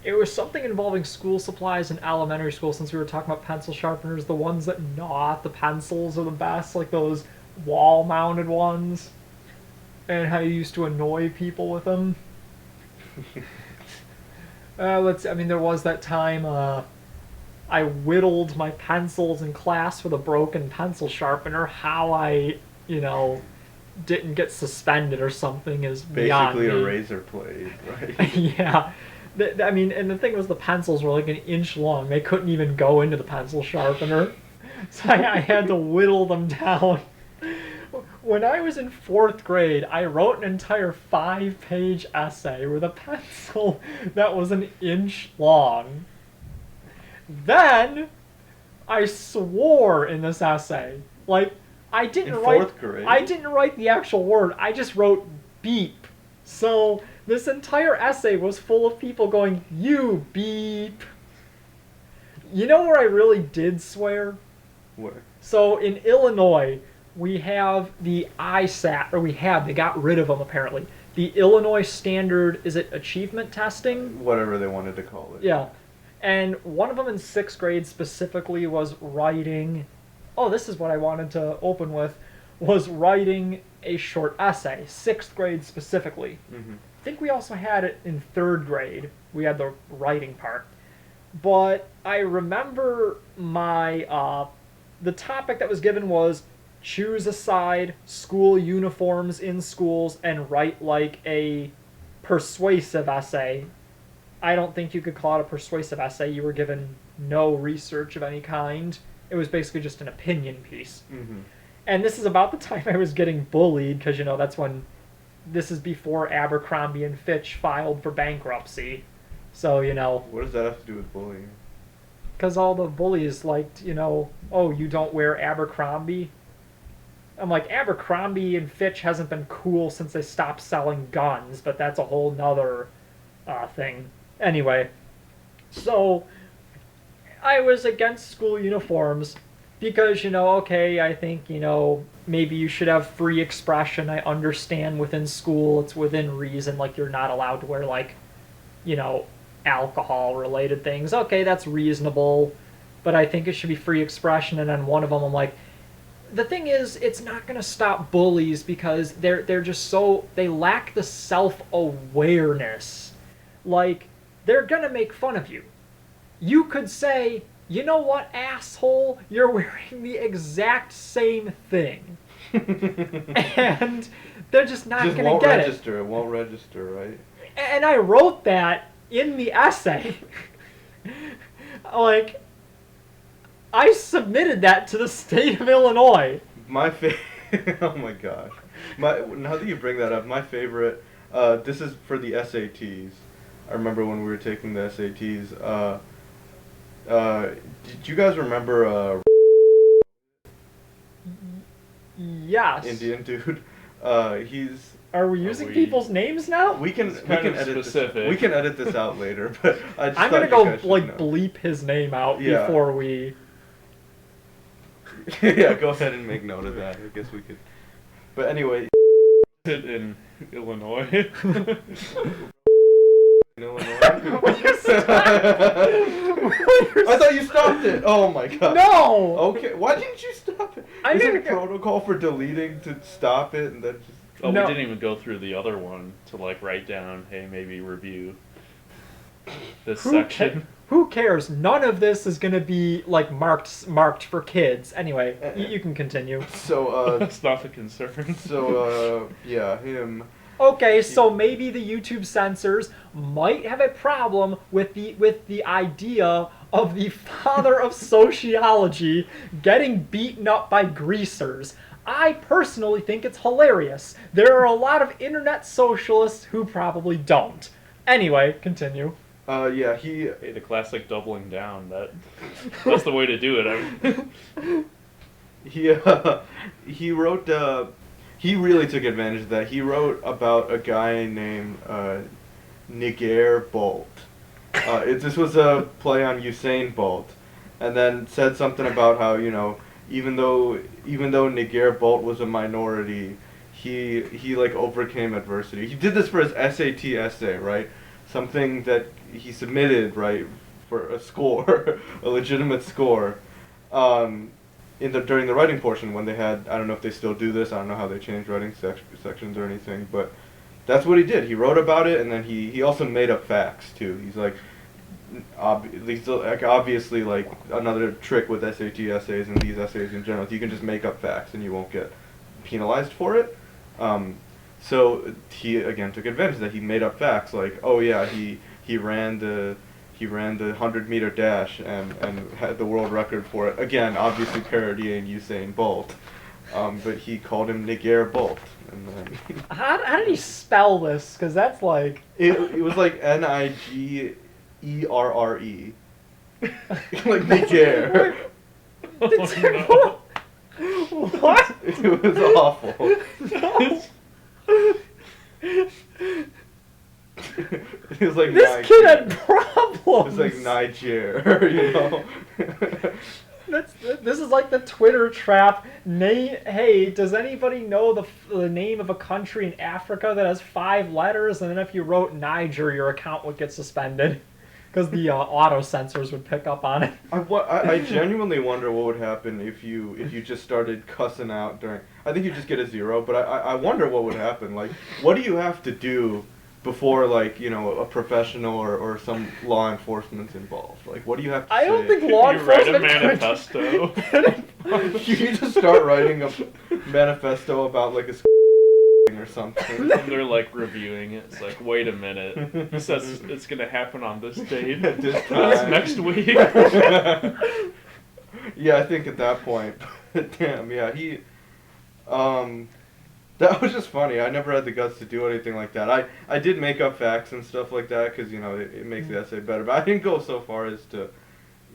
It was something involving school supplies in elementary school, since we were talking about pencil sharpeners. The ones that gnaw at the pencils are the best, like those wall-mounted ones, and how you used to annoy people with them. I mean, there was that time I whittled my pencils in class with a broken pencil sharpener. How I, you know, didn't get suspended or something is beyond Basically me. a razor blade, right? Yeah. I mean, and the thing was, the pencils were like an inch long. They couldn't even go into the pencil sharpener. So I had to whittle them down. When I was in fourth grade, I wrote an entire 5-page essay with a pencil that was an inch long. Then I swore in this essay. Like, I didn't In write. fourth grade? I didn't write the actual word. I just wrote beep. So this entire essay was full of people going, "You beep." You know where I really did swear? Where? So in Illinois, we have the ISAT, or they got rid of them apparently. The Illinois Standard, is it achievement testing? Whatever they wanted to call it. Yeah. And one of them in sixth grade specifically was writing, oh, this is what I wanted to open with, was writing a short essay, sixth grade specifically. Mm-hmm. I think we also had it in third grade. We had the writing part. But I remember the topic that was given was choose a side, school uniforms in schools, and write like a persuasive essay. I don't think you could call it a persuasive essay. You were given no research of any kind. It was basically just an opinion piece. Mm-hmm. And this is about the time I was getting bullied, because, that's when, this is before Abercrombie and Fitch filed for bankruptcy. So, What does that have to do with bullying? because all the bullies liked, oh, you don't wear Abercrombie? I'm like, Abercrombie and Fitch hasn't been cool since they stopped selling guns, but that's a whole nother thing. Anyway, so I was against school uniforms because, okay, I think, maybe you should have free expression. I understand within school it's within reason, like you're not allowed to wear, like, alcohol-related things. Okay, that's reasonable, but I think it should be free expression. And then one of them, I'm like, the thing is, it's not going to stop bullies because they're just they lack the self-awareness. Like, they're going to make fun of you. You could say, you know what, asshole? You're wearing the exact same thing. And they're just not going to get it. It won't register, right? And I wrote that in the essay. Like, I submitted that to the state of Illinois. Oh my gosh. Now that you bring that up, my favorite, this is for the SATs. I remember when we were taking the SATs, did you guys remember, Yes. Indian dude? He's... Are we using people's names now? We can edit specific. this. We can edit this out later, but I'm gonna go bleep his name out before we. Yeah, go ahead and make note of that. I guess we could. But anyway, in Illinois. in Illinois. I thought you stopped it. Oh my god. No. Okay, why didn't you stop it? Is it a protocol for deleting to stop it and then just? Oh, No. we didn't even go through the other one to write down, hey, maybe review this section. Who cares? None of this is gonna be marked for kids. Anyway, you can continue. So That's not the concern. So yeah, him. Okay, so maybe the YouTube censors might have a problem with the idea of the father of sociology getting beaten up by greasers. I personally think it's hilarious. There are a lot of internet socialists who probably don't. Anyway, continue. Yeah, Hey, the classic doubling down. That's the way to do it. he wrote. He really took advantage of that. He wrote about a guy named Niger Bolt. This was a play on Usain Bolt, and then said something about how even though Niger Bolt was a minority, he overcame adversity. He did this for his SAT essay, right? something that he submitted, right, for a score, a legitimate score, during the writing portion when they had, I don't know if they still do this, I don't know how they changed writing sections or anything, but that's what he did. He wrote about it, and then he also made up facts too. He's like, obviously, like another trick with SAT essays and these essays in general, you can just make up facts and you won't get penalized for it. So he again took advantage that he made up facts like, oh yeah, he ran the 100-meter dash and had the world record for it. Again, obviously parodying Usain Bolt, but he called him Niger Bolt. And then How did he spell this? Because that's like it was like Nigerre, like Niger. Oh, What? It was awful. It was like This Niger. kid had It problems. was like Niger, you know. This is like the Twitter trap. Hey, does anybody know the name of a country in Africa that has 5 letters? And then if you wrote Niger, your account would get suspended because the auto censors would pick up on it. I genuinely wonder what would happen if you just started cussing out during. I think you just get a 0, but I wonder what would happen. Like, what do you have to do before, like, you know, a professional or some law enforcement's involved? Like, what do you have to say? I don't think law You write a enforcement. manifesto. You just start writing a manifesto about like a or something. And they're like reviewing it. It's like, wait a minute. It says it's gonna happen on this date. At this It's time. next week. Yeah, I think at that point. Damn, yeah, he. That was just funny. I never had the guts to do anything like that. I did make up facts and stuff like that because, you know, it makes the essay better. But I didn't go so far as to,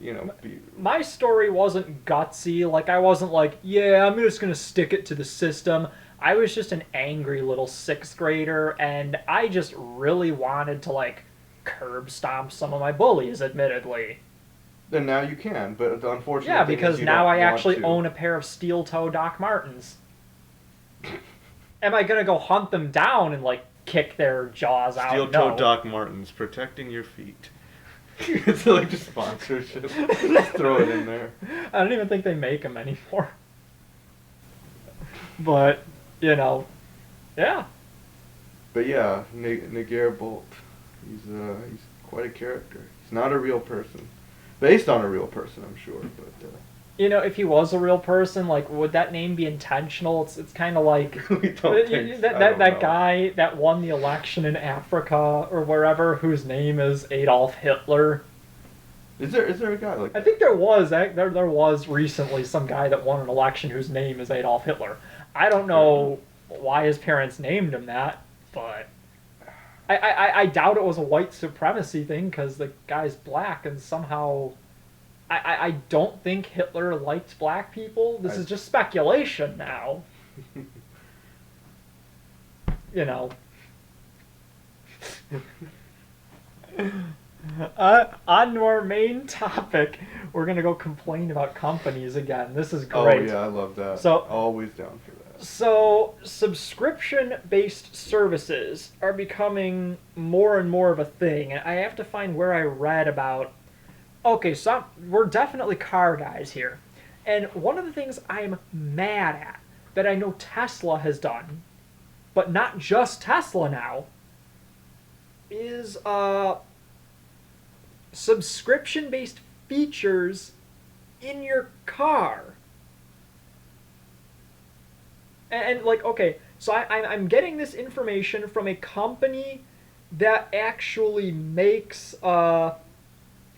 you know, be. My story wasn't gutsy. Like, I wasn't like, yeah, I'm just gonna stick it to the system. I was just an angry little 6th grader, and I just really wanted to, like, curb stomp some of my bullies, admittedly. And now you can, but the unfortunate Yeah, thing is because you now don't I want actually to. own a pair of steel-toe Doc Martens. Am I gonna go hunt them down and, like, kick their jaws out? Steel-toe No. Doc Martens, protecting your feet. It's like just sponsorship. Just throw it in there. I don't even think they make them anymore. But, you know, yeah. But yeah, Niger Bolt. He's quite a character. He's not a real person. Based on a real person, I'm sure, but You know, if he was a real person, like, would that name be intentional? It's kind of like we don't think that I that, don't that know. guy that won the election in Africa or wherever, whose name is Adolf Hitler. Is there a guy like I that? think there was recently some guy that won an election whose name is Adolf Hitler. I don't know why his parents named him that, but I doubt it was a white supremacy thing because the guy's black and somehow I don't think Hitler liked black people. This is just speculation now. You know. On to our main topic, we're gonna go complain about companies again. This is Oh great. yeah, I love that. So- always down for that. So, subscription-based services are becoming more and more of a thing. I have to find where I read about. Okay, so we're definitely car guys here. And one of the things I'm mad at that I know Tesla has done, but not just Tesla now, is subscription-based features in your car. And like, okay, so I'm getting this information from a company that actually makes, I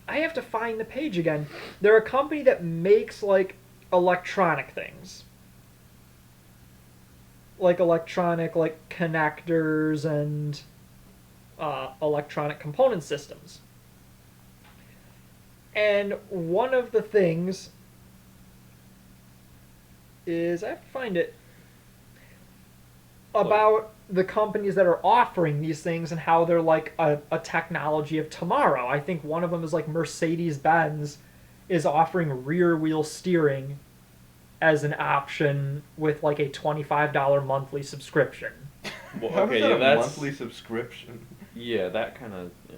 have to find the page again. They're a company that makes, like, electronic things. Like electronic, like, connectors and electronic component systems. And one of the things is, I have to find it, about the companies that are offering these things and how they're like a technology of tomorrow. I think one of them is like Mercedes-Benz is offering rear wheel steering as an option with like a $25 monthly subscription. Well, How okay, is that yeah, a that's monthly subscription? Yeah, that kind of. Yeah.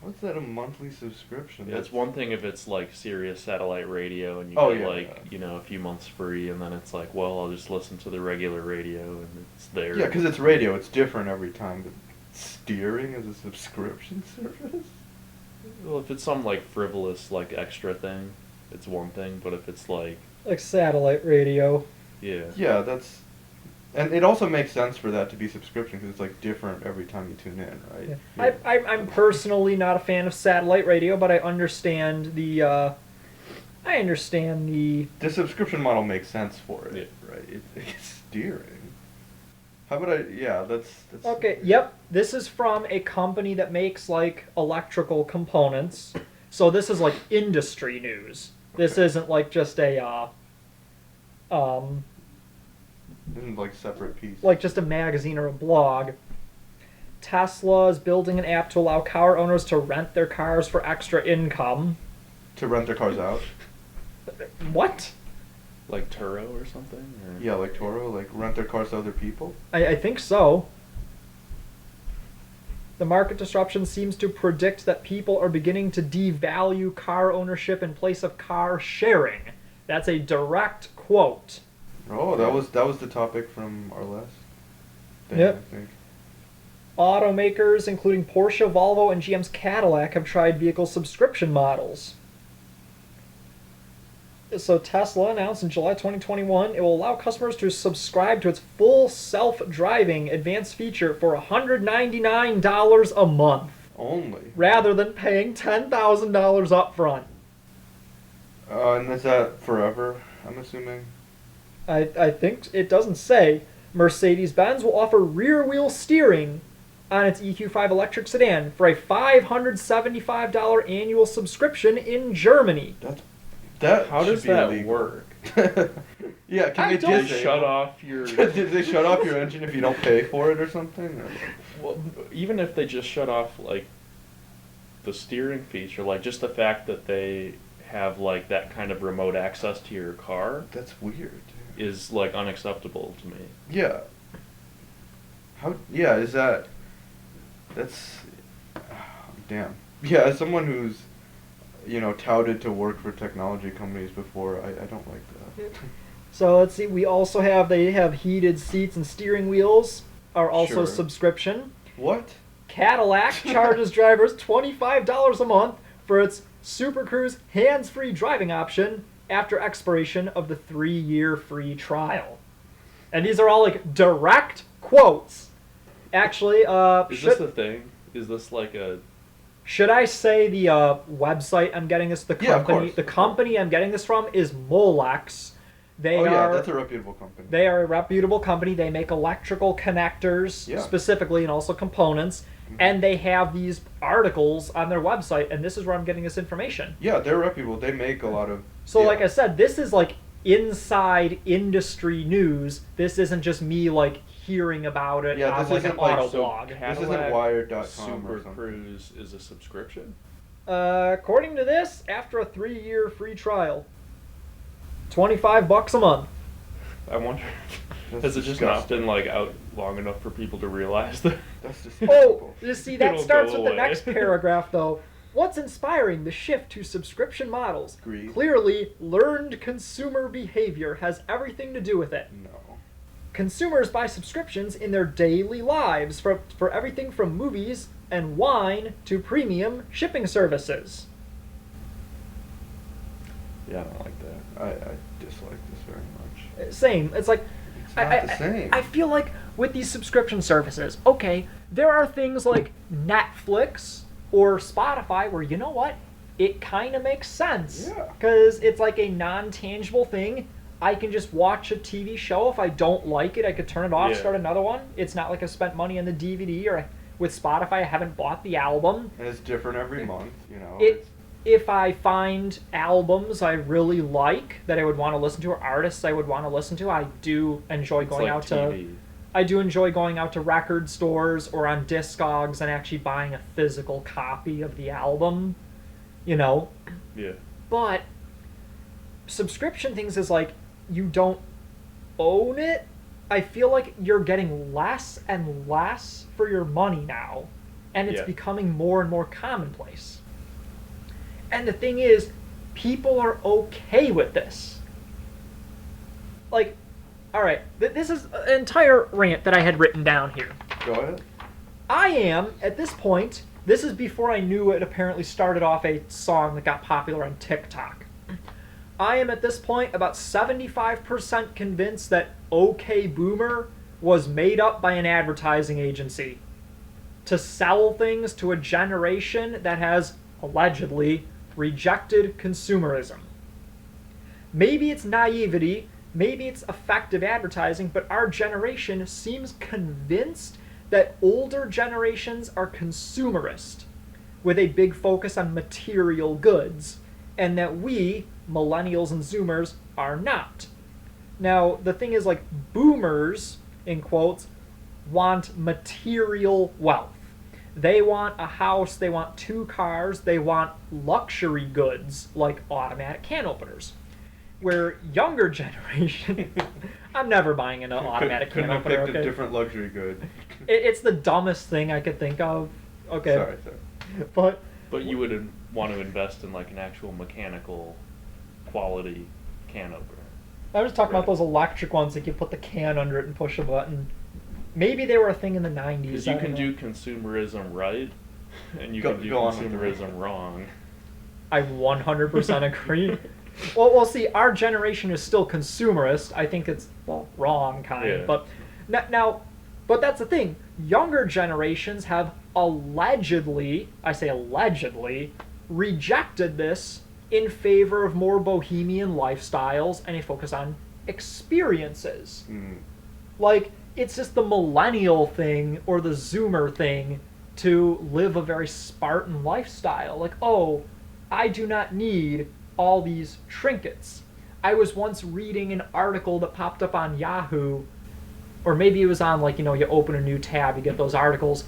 How's that a monthly subscription? Yeah, it's one thing if it's like Sirius satellite radio and you Oh, get yeah, like yeah. you know a few months free, and then it's like, well, I'll just listen to the regular radio and it's there. Yeah, because it's radio. It's different every time. But steering is a subscription service? Well, if it's some like frivolous like extra thing, it's one thing. But if it's like Like satellite radio. yeah, Yeah, that's... And it also makes sense for that to be subscription because it's like different every time you tune in, right? Yeah. I'm personally not a fan of satellite radio, but I understand the The subscription model makes sense for it, Yeah. right? It's steering. How about that's Okay, yep. This is from a company that makes like electrical components. So this is like industry news. This Okay. isn't like just a Isn't like separate piece. like just a magazine or a blog. Tesla is building an app to allow car owners to rent their cars for extra income. To rent their cars out? What? like Turo or something. Or... Yeah, like Toro, like rent their cars to other people? I think so. The market disruption seems to predict that people are beginning to devalue car ownership in place of car sharing. That's a direct quote. Oh, that was the topic from our last thing, Yep. I think. Automakers, including Porsche, Volvo, and GM's Cadillac, have tried vehicle subscription models. So Tesla announced in July 2021 it will allow customers to subscribe to its full self-driving advanced feature for $199 a month, Only. rather than paying $10,000 up front. And is that forever, I'm assuming? I think it doesn't say. Mercedes-Benz will offer rear-wheel steering on its EQ5 electric sedan for a $575 annual subscription in Germany. That How should does be that illegal. work? Yeah, can I they don't- just Shut off your. Did they shut off your engine if you don't pay for it or something? Or... Well, even if they just shut off like the steering feature, like just the fact that they have like that kind of remote access to your car That's weird. is like unacceptable to me. Yeah. How? Yeah, is that? That's. Damn. Yeah, as someone who's, touted to work for technology companies before, I don't like that. So let's see. They have heated seats and steering wheels are also Sure. subscription. What? Cadillac charges drivers $25 a month for its Super Cruise hands-free driving option after expiration of the 3-year free trial. And these are all like direct quotes. Actually, Is this the thing? Is this like a? should I say the website I'm getting this? The Yeah, of company. course. The company I'm getting this from is Molex. They Oh yeah, are. that's a reputable company. They are a reputable company. They make electrical connectors Yeah. specifically and also components. And they have these articles on their website, and this is where I'm getting this information. Yeah, they're reputable. They make a lot of. So, yeah. like I said, this is like inside industry news. This isn't just me like hearing about it Yeah, on this like an isn't like auto So blog. This isn't Cadillac Wired.com or Super something. Cruise is a subscription. According to this, after a 3-year free trial, $25 a month. I wonder. That's Has it just not disgusting. been like out long enough for people to realize that? That's just. Oh, you see, that It'll starts go with the away. next paragraph, though. What's inspiring the shift to subscription models? Greed. Clearly, learned consumer behavior has everything to do with it. No. Consumers buy subscriptions in their daily lives for everything from movies and wine to premium shipping services. Yeah, I don't like that. I dislike this very much. Same. It's like It's not the same. I feel like with these subscription services, okay, there are things like Netflix or Spotify where, you know what, it kind of makes sense. Yeah. Because it's like a non-tangible thing. I can just watch a TV show. If I don't like it, I could turn it off, Yeah. start another one. It's not like I spent money on the DVD, or with Spotify, I haven't bought the album. And it's different every month, It, if I find albums I really like that I would want to listen to, or artists I would want to listen to, I do enjoy It's going like out TV. to. I do enjoy going out to record stores or on Discogs and actually buying a physical copy of the album, Yeah. But subscription things is like you don't own it. I feel like you're getting less and less for your money now, and it's Yeah. becoming more and more commonplace. And the thing is, people are okay with this. Like, all right, this is an entire rant that I had written down here. Go ahead. I am, at this point, this is before I knew it apparently started off a song that got popular on TikTok. I am at this point about 75% convinced that OK Boomer was made up by an advertising agency to sell things to a generation that has, allegedly, rejected consumerism. Maybe it's naivety, maybe it's effective advertising, but our generation seems convinced that older generations are consumerist, with a big focus on material goods, and that we, millennials and zoomers, are not. Now, the thing is, like, boomers, in quotes, want material wealth. They want a house, they want 2 cars, they want luxury goods like automatic can openers. Where younger generation, I'm never buying an automatic can Couldn't have opener. picked a Okay? different luxury good. It's the dumbest thing I could think of. Okay, Sorry. but But you would want to invest in like an actual mechanical quality can opener. I was talking about Right. those electric ones that you put the can under it and push a button. Maybe they were a thing in the 90s. Because I you don't can know. do consumerism right, and you Go- can do go on with the consumerism wrong. I 100% agree. Well, see, our generation is still consumerist. I think it's, well, wrong kind. Yeah. But now, but that's the thing. Younger generations have allegedly, I say allegedly, rejected this in favor of more bohemian lifestyles and a focus on experiences. Mm. Like, it's just the millennial thing or the zoomer thing to live a very Spartan lifestyle. Like, oh, I do not need all these trinkets. I was once reading an article that popped up on Yahoo, or maybe it was on, like, you open a new tab, you get those articles,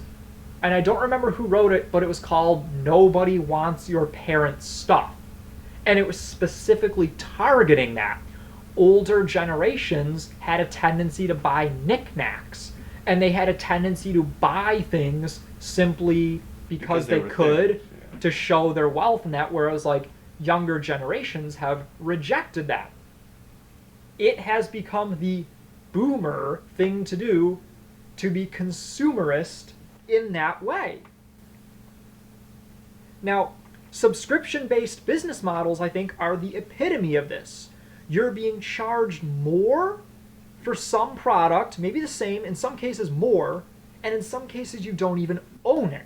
and I don't remember who wrote it, but it was called Nobody Wants Your Parents' Stuff. And it was specifically targeting that. Older generations had a tendency to buy knickknacks, and they had a tendency to buy things simply because they were could, things, yeah. to show their wealth and that, whereas like younger generations have rejected that. It has become the boomer thing to do to be consumerist in that way. Now, subscription-based business models, I think, are the epitome of this. You're being charged more for some product, maybe the same, in some cases more, and in some cases you don't even own it.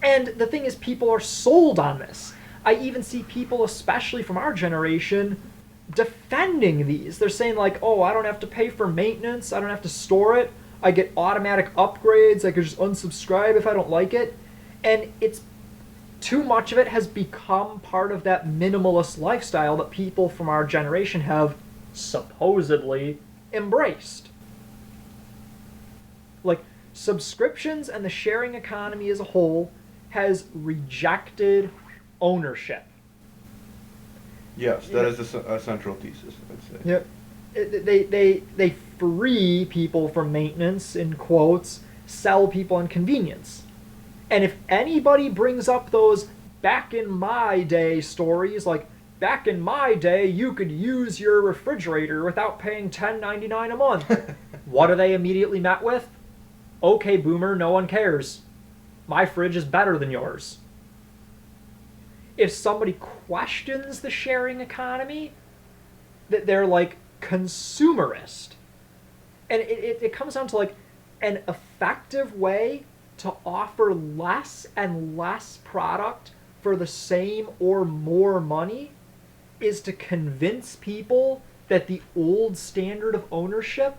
And the thing is, people are sold on this. I even see people, especially from our generation, defending these. They're saying like, oh, I don't have to pay for maintenance, I don't have to store it, I get automatic upgrades, I can just unsubscribe if I don't like it. And it's too much of it has become part of that minimalist lifestyle that people from our generation have supposedly embraced. Like, subscriptions and the sharing economy as a whole has rejected ownership. Yes, that is a central thesis, I'd say. Yep. They free people from maintenance, in quotes, sell people on convenience. And if anybody brings up those back in my day stories, like, back in my day you could use your refrigerator without paying $10.99 a month, what are they immediately met with? Okay, boomer, no one cares. My fridge is better than yours. If somebody questions the sharing economy, that they're like consumerist. And it comes down to like an effective way to offer less and less product for the same or more money is to convince people that the old standard of ownership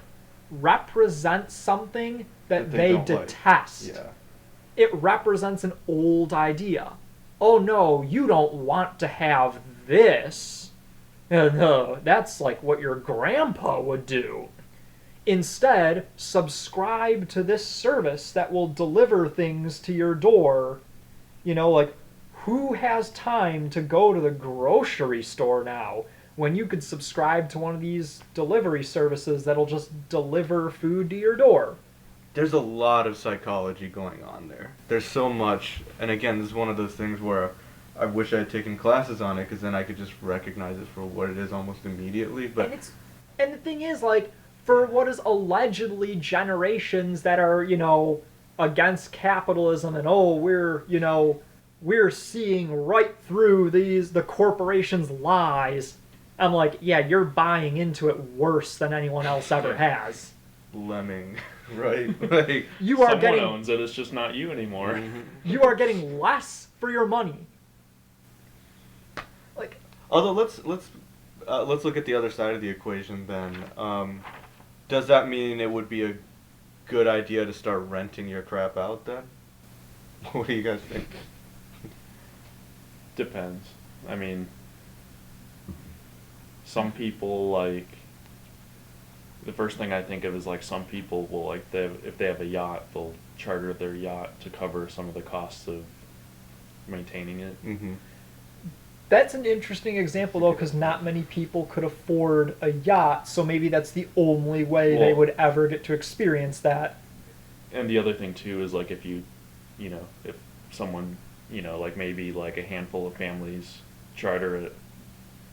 represents something that they don't like. detest. Yeah. It represents an old idea. Oh no, you don't want to have this. No, that's like what your grandpa would do. Instead, subscribe to this service that will deliver things to your door. Like, who has time to go to the grocery store now? when you could subscribe to one of these delivery services that'll just deliver food to your door. There's a lot of psychology going on there. There's so much, and again, this is one of those things where I wish I had taken classes on it, because then I could just recognize it for what it is almost immediately. But And the thing is, like, for what is allegedly generations that are, against capitalism and, we're seeing right through the corporation's lies. I'm like, yeah, you're buying into it worse than anyone else ever has. Lemming, right? Like, You are Someone getting owns it. It's just not you anymore. you are getting less for your money. Like, although let's look at the other side of the equation then. Does that mean it would be a good idea to start renting your crap out then? What do you guys think? Depends. I mean, some people, like, the first thing I think of is, like, some people will, like, if they have a yacht, they'll charter their yacht to cover some of the costs of maintaining it. Mm-hmm. that's an interesting example though, because not many people could afford a yacht, so maybe that's the only way they Well- would ever get to experience that. And the other thing too is, like, if if someone, like maybe like a handful of families charter it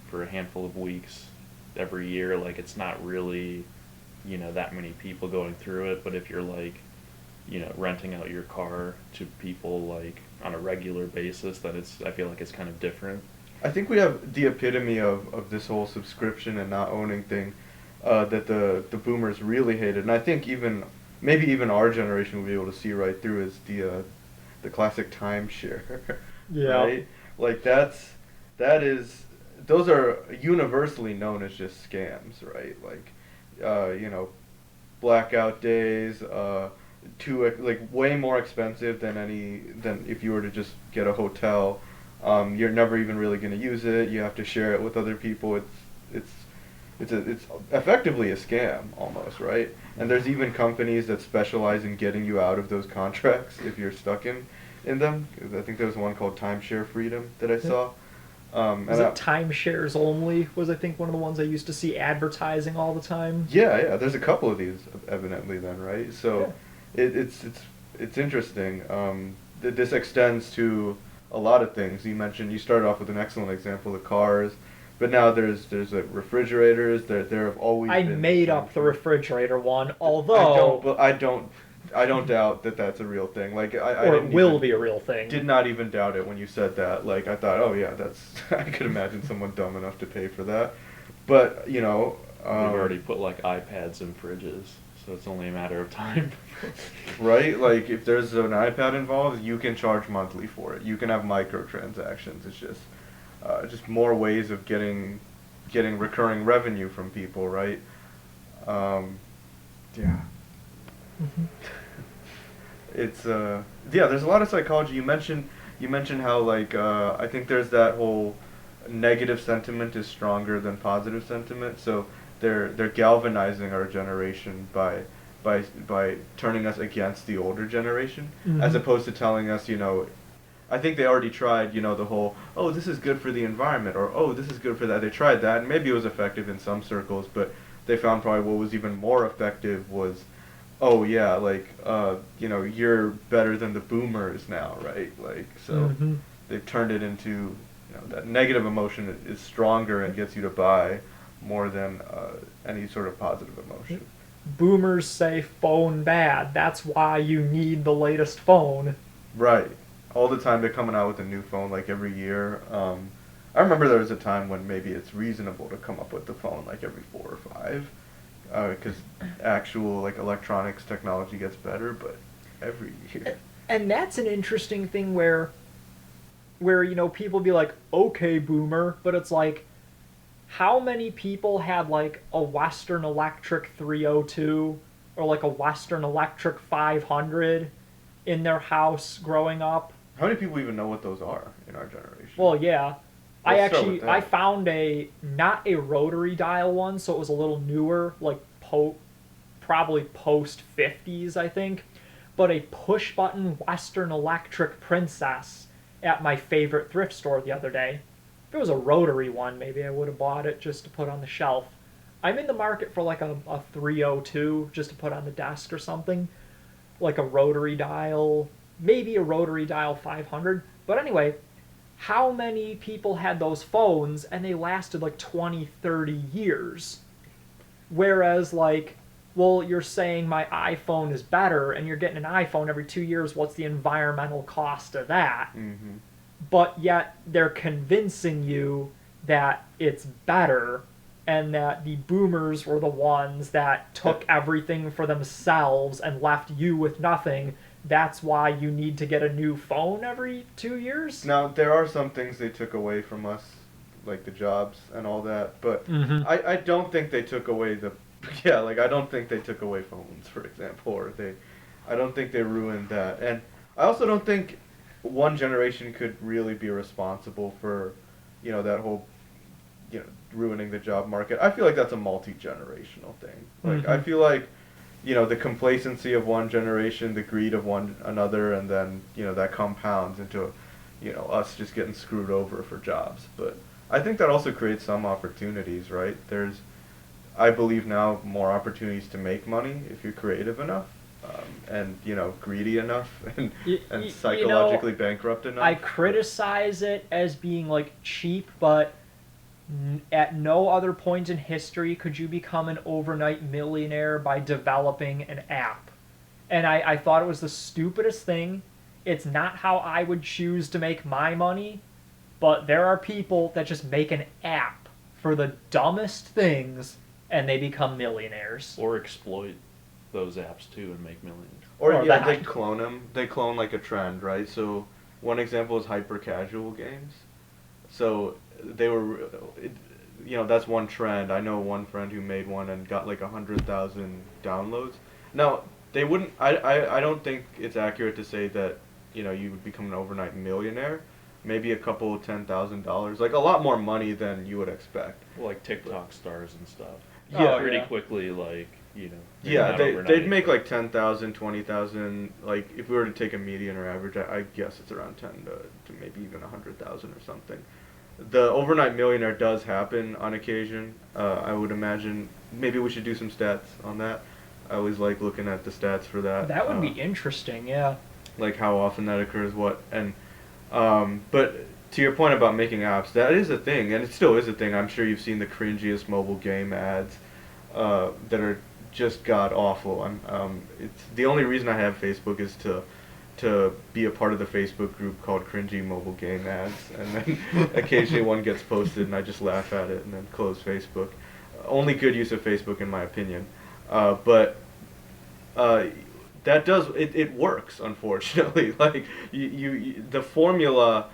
for a handful of weeks every year, like it's not really, that many people going through it. But if you're like, renting out your car to people like on a regular basis, then I feel like it's kind of different. I think we have the epitome of this whole subscription and not owning thing that the boomers really hated, and I think maybe even our generation will be able to see right through is the classic timeshare. Yeah. Right? Like those are universally known as just scams, right? Like blackout days, way more expensive than if you were to just get a hotel. You're never even really going to use it. You have to share it with other people. It's effectively a scam almost, right? And there's even companies that specialize in getting you out of those contracts if you're stuck in them. I think there was one called Timeshare Freedom that I saw. Was it timeshares only? Was I think one of the ones I used to see advertising all the time. Yeah. There's a couple of these evidently then, right? So it's interesting. This extends to a lot of things. You started off with an excellent example of cars, but now there's like refrigerators. There have always I been made up the refrigerator one, although I don't doubt that that's a real thing. Like I or didn't it will even- be a real thing. Did not even doubt it when you said that. Like I thought, oh yeah, that's I could imagine someone dumb enough to pay for that. But We've already put like iPads in fridges, so it's only a matter of time. right? Like if there's an iPad involved, you can charge monthly for it. You can have microtransactions. It's just more ways of getting recurring revenue from people, right? Yeah. Mm-hmm. It's there's a lot of psychology. You mentioned how like I think there's that whole negative sentiment is stronger than positive sentiment. So they're galvanizing our generation by turning us against the older generation, as opposed to telling us, I think they already tried, the whole, oh, this is good for the environment, or oh, this is good for that. They tried that, and maybe it was effective in some circles, but they found probably what was even more effective was, oh yeah, like you're better than the boomers now, right? Like so they've turned it into that negative emotion is stronger and gets you to buy more than any sort of positive emotion. Boomers say phone bad. That's why you need the latest phone. Right. All the time they're coming out with a new phone like every year. I remember there was a time when maybe it's reasonable to come up with the phone like every 4 or 5. Because actual like electronics technology gets better, but every year. And that's an interesting thing where people be like, okay, boomer, but it's like, how many people had like a Western Electric 302 or like a Western Electric 500 in their house growing up? How many people even know what those are in our generation? Well, yeah. Let's start with that. I found not a rotary dial one, so it was a little newer, like probably post 50s, I think, but a push button Western Electric Princess at my favorite thrift store the other day. If it was a rotary one, maybe I would have bought it just to put on the shelf. I'm in the market for like a 302 just to put on the desk or something. Like a rotary dial, maybe a rotary dial 500. But anyway, how many people had those phones and they lasted like 20, 30 years? Whereas, like, well, you're saying my iPhone is better and you're getting an iPhone every 2 years. What's the environmental cost of that? Mm-hmm. But yet they're convincing you that it's better and that the boomers were the ones that took everything for themselves and left you with nothing. That's why you need to get a new phone every 2 years. Now, there are some things they took away from us, like the jobs and all that, but Mhm. I don't think they took away the, yeah, like I don't think they took away phones, for example, or I don't think they ruined that. And I also don't think one generation could really be responsible for, that whole, ruining the job market. I feel like that's a multi-generational thing. Like, I feel like, the complacency of one generation, the greed of one another, and then, that compounds into, us just getting screwed over for jobs. But I think that also creates some opportunities, right? There's, I believe now, more opportunities to make money if you're creative enough, and, greedy enough, and psychologically bankrupt enough. I criticize it as being like cheap, but at no other point in history could you become an overnight millionaire by developing an app. And I thought it was the stupidest thing. It's not how I would choose to make my money, but there are people that just make an app for the dumbest things and they become millionaires. Or exploit those apps too and make millions. Or Or yeah, that. they clone them. They clone like a trend, right? So one example is hyper casual games. So they were, that's one trend. I know one friend who made one and got like 100,000 downloads. Now they wouldn't. I don't think it's accurate to say that you would become an overnight millionaire. Maybe a couple of $10,000, like a lot more money than you would expect. Well, like TikTok stars and stuff. Yeah, Pretty yeah. quickly, like maybe Yeah, not they'd overnight, make but- like 10,000, 20,000. Like if we were to take a median or average, I guess it's around 10 to maybe even 100,000 or something. The overnight millionaire does happen on occasion. I would imagine maybe we should do some stats on that. I always like looking at the stats for that. That would be interesting, yeah. Like how often that occurs, but to your point about making apps, that is a thing, and it still is a thing. I'm sure you've seen the cringiest mobile game ads that are just god awful. It's the only reason I have Facebook is to be a part of the Facebook group called Cringy Mobile Game Ads, and then occasionally one gets posted and I just laugh at it and then close Facebook. Only good use of Facebook in my opinion, but that does it works, unfortunately. Like the formula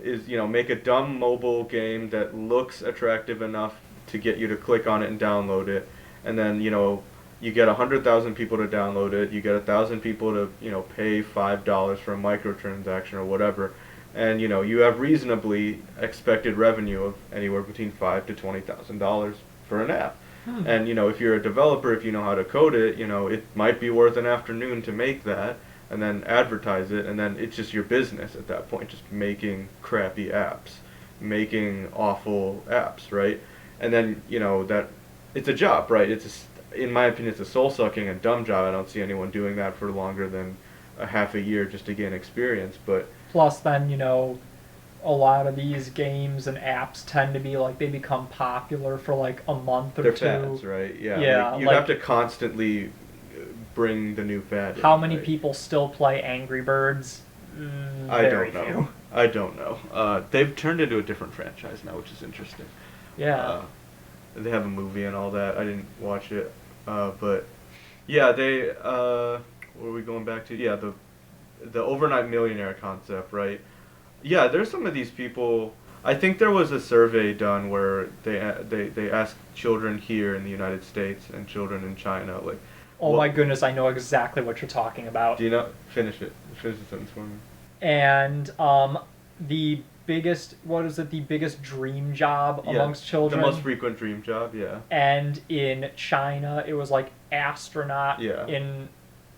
is make a dumb mobile game that looks attractive enough to get you to click on it and download it, and then you get 100,000 people to download it, you get 1,000 people to pay $5 for a microtransaction or whatever, and you have reasonably expected revenue of anywhere between $5,000 to $20,000 for an app. And if you're a developer, if you know how to code it, it might be worth an afternoon to make that, and then advertise it, and then it's just your business at that point, just making crappy apps, making awful apps, right? And then that it's a job, right? In my opinion, it's a soul-sucking and dumb job. I don't see anyone doing that for longer than a half a year just to gain experience. But Plus, then, a lot of these games and apps tend to be like they become popular for like a month or they're two. fads, right? Yeah. Yeah, Like, you like- have to constantly bring the new fad in, How many right? people still play Angry Birds? I Very don't know. few. I don't know. They've turned into a different franchise now, which is interesting. Yeah. They have a movie and all that. I didn't watch it, but yeah, they. What are we going back to? Yeah, the overnight millionaire concept, right? Yeah, there's some of these people. I think there was a survey done where they asked children here in the United States and children in China, like. Oh what- my goodness, I know exactly what you're talking about. Do you know? Finish it. Finish the sentence for me. And the biggest, what is it? The biggest dream job amongst children. The most frequent dream job, yeah. And in China, it was like astronaut. Yeah. In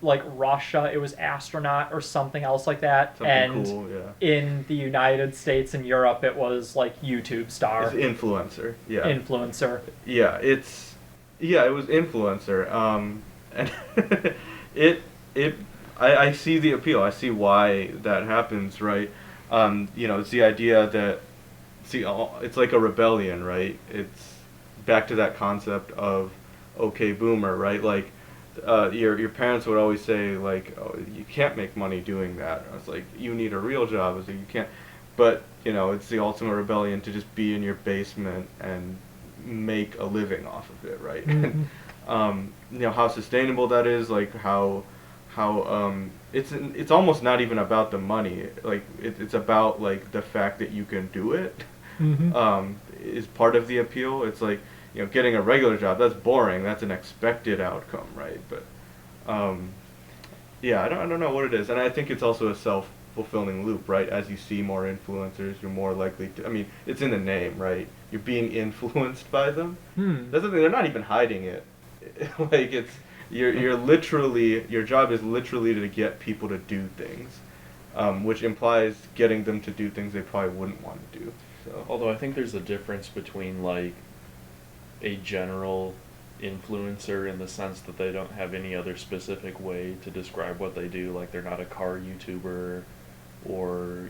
like Russia, it was astronaut or something else like that. Something And cool, yeah. in the United States and Europe, it was like YouTube star, It's influencer, yeah. influencer. Yeah, it was influencer. And it I see the appeal. I see why that happens, right? It's the idea that it's like a rebellion, right? It's back to that concept of okay boomer, right? Like your parents would always say like, oh, you can't make money doing that. I was like, you need a real job. I was like, you can't. But it's the ultimate rebellion to just be in your basement and make a living off of it, right? Mm-hmm. How sustainable that is, like how it's almost not even about the money. Like it's about like the fact that you can do it. Mm-hmm. Is part of the appeal. It's like getting a regular job, that's boring. That's an expected outcome, right? But yeah, I don't know what it is, and I think it's also a self-fulfilling loop, right? As you see more influencers, you're more likely to. I mean, it's in the name, right? You're being influenced by them. That's the thing. They're not even hiding it. Like you're literally, your job is literally to get people to do things, which implies getting them to do things they probably wouldn't want to do. So. Although I think there's a difference between like a general influencer in the sense that they don't have any other specific way to describe what they do, like they're not a car YouTuber or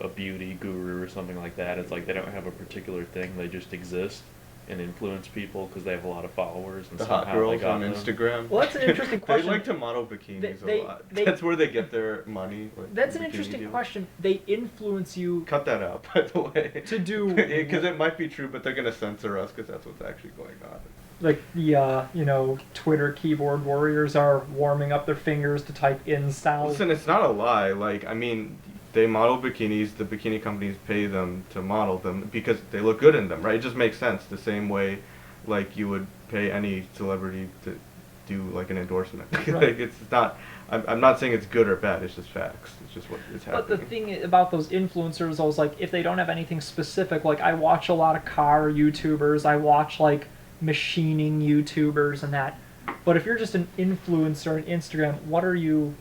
a beauty guru or something like that. It's like they don't have a particular thing, they just exist and influence people because they have a lot of followers and The somehow hot girls they got on them. Instagram. Well, that's an interesting question. They like to model bikinis They- a lot. they- That's where they get their money. Like, That's an bikini interesting deals. question. They influence you Cut that out, by the way. to do Because it might be true, but they're gonna censor us because that's what's actually going on. like the Twitter keyboard warriors are warming up their fingers to type incel. Listen, it's not a lie. Like, I mean, they model bikinis. The bikini companies pay them to model them because they look good in them, right? It just makes sense. The same way, like you would pay any celebrity to do like an endorsement. Right. Like, it's not. I'm not saying it's good or bad. It's just facts. It's just what is happening. But the thing about those influencers, I was like, if they don't have anything specific, like I watch a lot of car YouTubers, I watch like machining YouTubers and that. But if you're just an influencer on Instagram, what are you?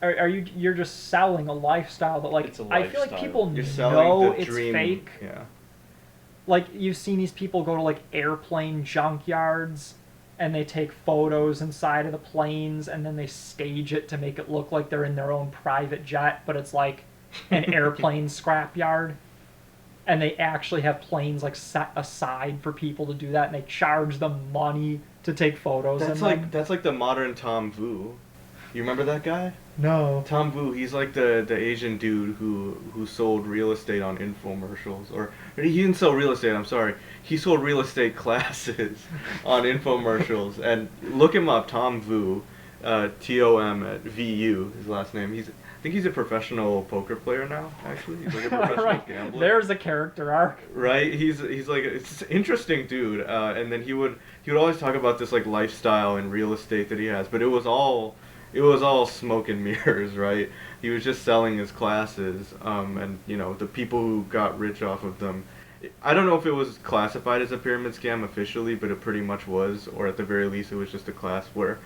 Are you? You're just selling a lifestyle that, like, It's a I feel like lifestyle. people You're selling know the it's dream. fake. Yeah. Like you've seen these people go to like airplane junkyards and they take photos inside of the planes and then they stage it to make it look like they're in their own private jet, but it's like an airplane scrapyard. And they actually have planes like set aside for people to do that, and they charge them money to take photos. That's like the modern Tom Vu. You remember that guy? No. Tom Vu, he's like the Asian dude who sold real estate on infomercials. Or he didn't sell real estate, I'm sorry. He sold real estate classes on infomercials. And look him up, Tom Vu, TOM his last name. I think he's a professional poker player now, actually. He's like a professional Right. gambler. There's a character arc. Right? He's like, it's an interesting dude. And then he would always talk about this like lifestyle and real estate that he has, but it was all smoke and mirrors, right? He was just selling his classes, and the people who got rich off of them. I don't know if it was classified as a pyramid scam officially, but it pretty much was, or at the very least, it was just a class where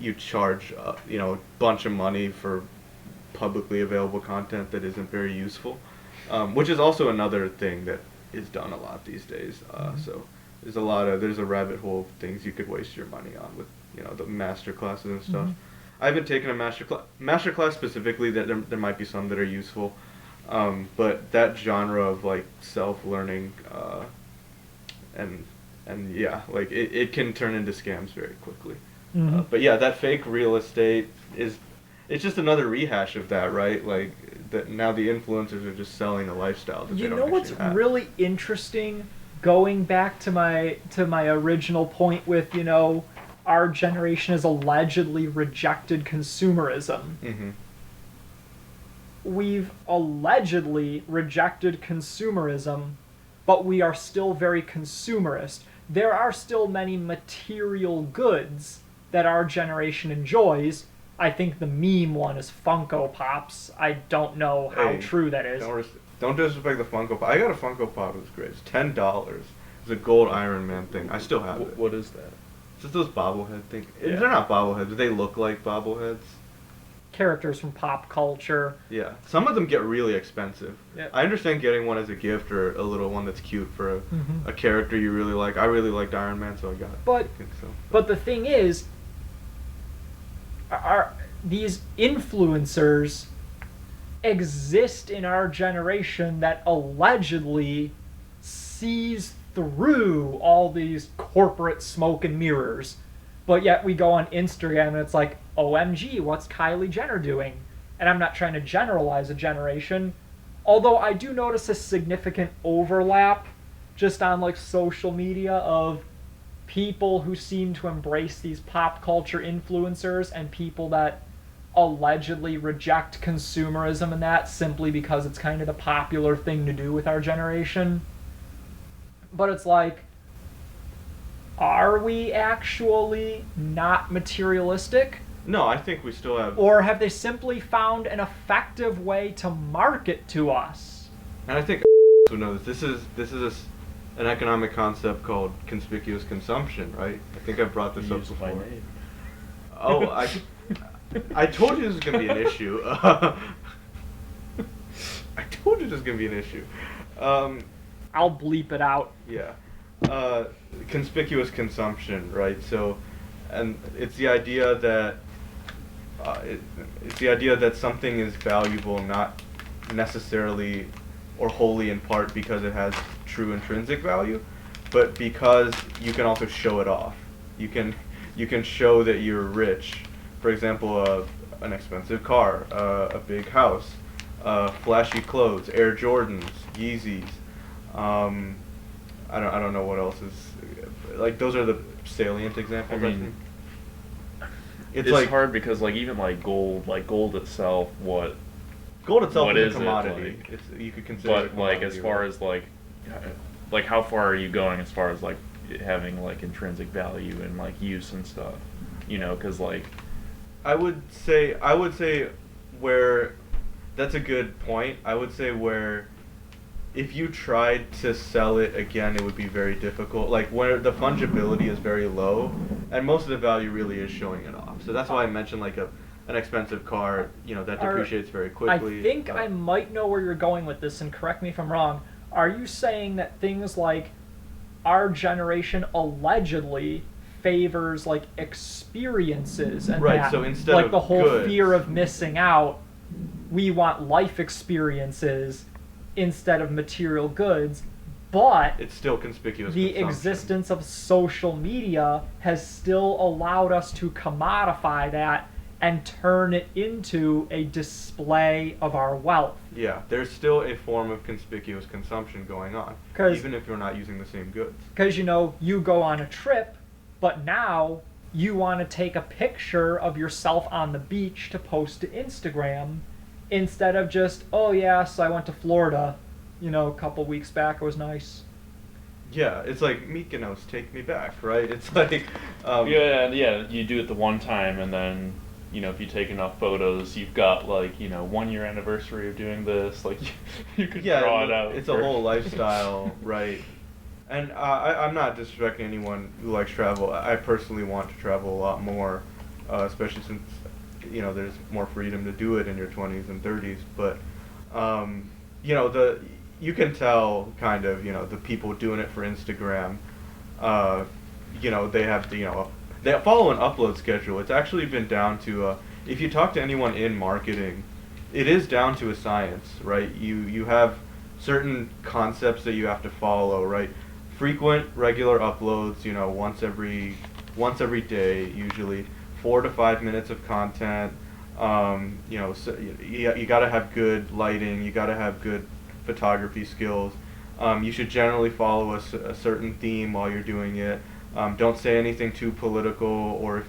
you charge, a bunch of money for publicly available content that isn't very useful, which is also another thing that is done a lot these days. So there's a rabbit hole of things you could waste your money on with the master classes and stuff. Mm-hmm. I haven't taken a master class specifically. That there might be some that are useful, but that genre of like self-learning and yeah, like it can turn into scams very quickly. Mm-hmm. But yeah, that fake real estate it's just another rehash of that, right? Like that now the influencers are just selling a lifestyle that they You don't know what's actually have. really interesting? Going back to my original point with our generation has allegedly rejected consumerism. Mm-hmm. We've allegedly rejected consumerism, but we are still very consumerist. There are still many material goods that our generation enjoys. I think the meme one is Funko Pops. I don't know how Hey, true that is. Don't disrespect the Funko Pop. I got a Funko Pop. It was great. It's $10. It's a gold Iron Man thing. I still have it. What is that? Just those bobblehead things. Yeah. They're not bobbleheads, but they look like bobbleheads. Characters from pop culture. Yeah. Some of them get really expensive. Yeah. I understand getting one as a gift or a little one that's cute for Mhm. a character you really like. I really liked Iron Man, so I got it. But I think so. but the thing is, are these influencers exist in our generation that allegedly sees through all these corporate smoke and mirrors, but yet we go on Instagram and it's like, OMG, what's Kylie Jenner doing? And I'm not trying to generalize a generation, although I do notice a significant overlap just on like social media of people who seem to embrace these pop culture influencers and people that allegedly reject consumerism and that simply because it's kind of the popular thing to do with our generation. But it's like, are we actually not materialistic? No, I think we still have. Or have they simply found an effective way to market to us? And I think would know this. This is an economic concept called conspicuous consumption, right? I think I've brought this up Use by before. name. Oh, I told you this was gonna be an issue. I told you this was gonna be an issue. I'll bleep it out. Yeah. Conspicuous consumption, right? So, and it's the idea that it's the idea that something is valuable not necessarily or wholly in part because it has true intrinsic value, but because you can also show it off. You can show that you're rich. For example, an expensive car, a big house, flashy clothes, Air Jordans, Yeezys. I don't know what else is like. Those are the salient examples. I I mean, think. It's like hard because like even like gold itself, gold itself what is is a it, commodity. like- It's you could consider it a but like as commodity, far right? as like how far are you going as far as like it having like intrinsic value and like use and stuff, you know? Because like I would say where that's a good point. I would say where if you tried to sell it again, it would be very difficult. Like where the fungibility is very low, and most of the value really is showing it off. So that's why I mentioned like an expensive car, you know, that depreciates very quickly. I think I might know where you're going with this, and correct me if I'm wrong. Are you saying that things like our generation allegedly favors like experiences and Right, that, so instead like of the whole goods- fear of missing out, we want life experiences instead of material goods, but it's still conspicuous the consumption. existence of social media has still allowed us to commodify that and turn it into a display of our wealth. Yeah, there's still a form of conspicuous consumption going on, 'Cause- even if you're not using the same goods. Because, you know, you go on a trip, but now you want to take a picture of yourself on the beach to post to Instagram instead of just, oh, yes, I went to Florida, you know, a couple weeks back. It was nice. Yeah, it's like Mykonos, take me back, right? It's like yeah, you do it the one time, and then you know if you take enough photos, you've got like 1 year anniversary of doing this. Like you could yeah, draw it out. it's for- a whole lifestyle, right? And I'm not disrespecting anyone who likes travel. I personally want to travel a lot more, especially since there's more freedom to do it in your 20s and 30s. But you can tell kind of the people doing it for Instagram. They have they follow an upload schedule. It's actually been down to if you talk to anyone in marketing, it is down to a science, right? You have certain concepts that you have to follow, right? Frequent, regular uploads, once every day, usually 4 to 5 minutes of content. So you got to have good lighting. You got to have good photography skills. You should generally follow a certain theme while you're doing it. Don't say anything too political, or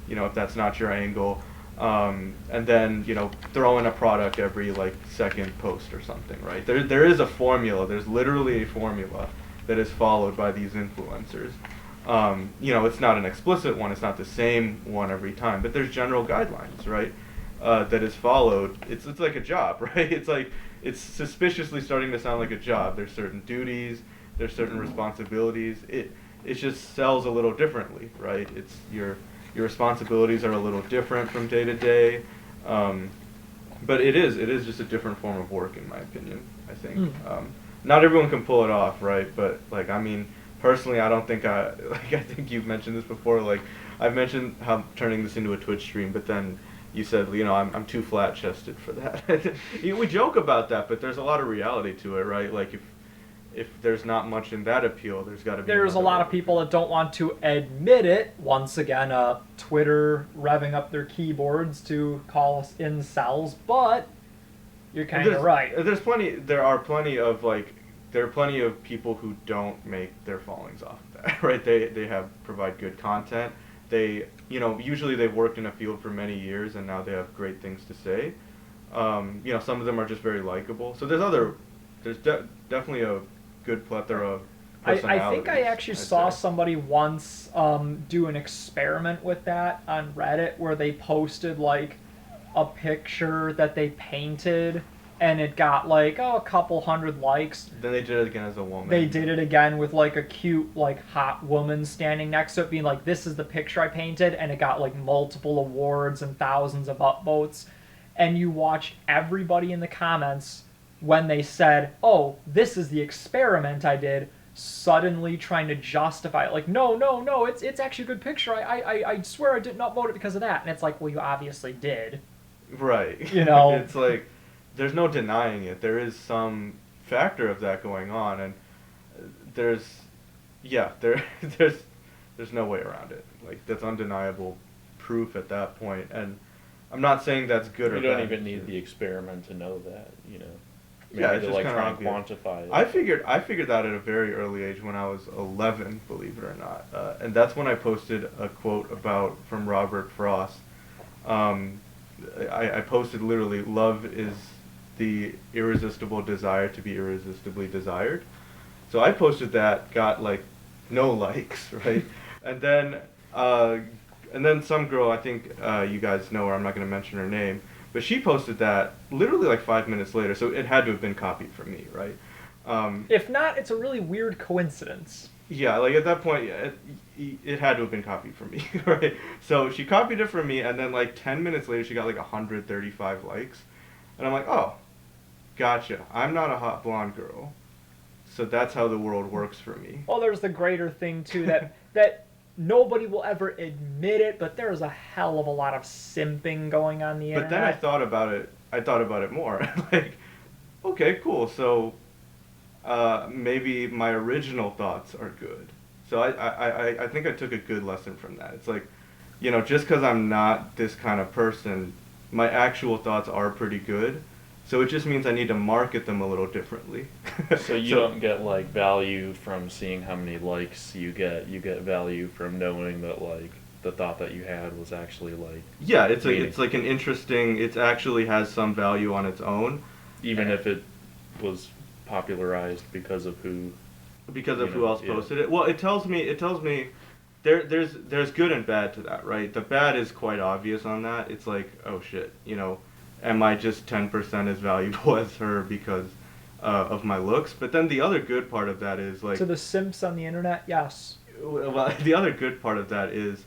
if that's not your angle. And then throw in a product every second post or something, right? There is a formula. There's literally a formula that is followed by these influencers. It's not an explicit one. It's not the same one every time, but there's general guidelines, right? That is followed. It's like a job, right? It's suspiciously starting to sound like a job. There's certain duties. There's certain responsibilities. it just sells a little differently, right? It's your responsibilities are a little different from day to day. But it is just a different form of work, in my opinion. I think not everyone can pull it off, right? But like, I mean, personally, I don't think I think you've mentioned this before. Like, I've mentioned how turning this into a Twitch stream, but then you said, I'm too flat chested for that. We joke about that, but there's a lot of reality to it, right? Like, if there's not much in that appeal, there's got to be. There's a lot of people that don't want to admit it. Once again, Twitter revving up their keyboards to call us incels, but you're kind of right. There are plenty of people who don't make their followings off of that, right? They provide good content. They, usually they've worked in a field for many years and now they have great things to say. Some of them are just very likable. So there's definitely a good plethora of personalities. I think I actually saw somebody once do an experiment with that on Reddit where they posted like a picture that they painted and it got like a couple hundred likes. Then they did it again as a woman. They did it again with like a cute like hot woman standing next to it being like, this is the picture I painted, and it got like multiple awards and thousands of upvotes. And you watched everybody in the comments when they said, oh, this is the experiment I did, suddenly trying to justify it. Like, no, it's actually a good picture. I swear I didn't upvote it because of that. And it's like, well, you obviously did. Right. It's like, there's no denying it. There is some factor of that going on, and there's no way around it. Like, that's undeniable proof at that point. And I'm not saying that's good or bad. You don't even need the experiment to know that, Maybe yeah, it's to just like kind try of and quantify it. I figured that at a very early age when I was 11, believe it or not, and that's when I posted a quote from Robert Frost. I posted literally, "Love is the irresistible desire to be irresistibly desired." So I posted that, got like no likes, right? And then some girl, I think you guys know her, I'm not going to mention her name, but she posted that literally like 5 minutes later, so it had to have been copied from me, right? If not, it's a really weird coincidence. Yeah, like at that point, it had to have been copied from me, right? So she copied it from me, and then like 10 minutes later, she got like 135 likes. And I'm like, oh, gotcha. I'm not a hot blonde girl. So that's how the world works for me. Well, there's the greater thing, too, that nobody will ever admit it, but there's a hell of a lot of simping going on the internet. But then I thought about it more. Like, okay, cool. So maybe my original thoughts are good. So I think I took a good lesson from that. It's like, just because I'm not this kind of person, my actual thoughts are pretty good. So it just means I need to market them a little differently. So you don't get like value from seeing how many likes you get. You get value from knowing that like the thought that you had was actually like. Yeah, it's like an interesting. It actually has some value on its own, even if it was popularized because of who. Because of who else posted it. Well, it tells me. There's good and bad to that, right? The bad is quite obvious on that. It's like, oh shit, am I just 10% as valuable as her because of my looks? But then the other good part of that is like... To the simps on the internet, yes. Well, the other good part of that is,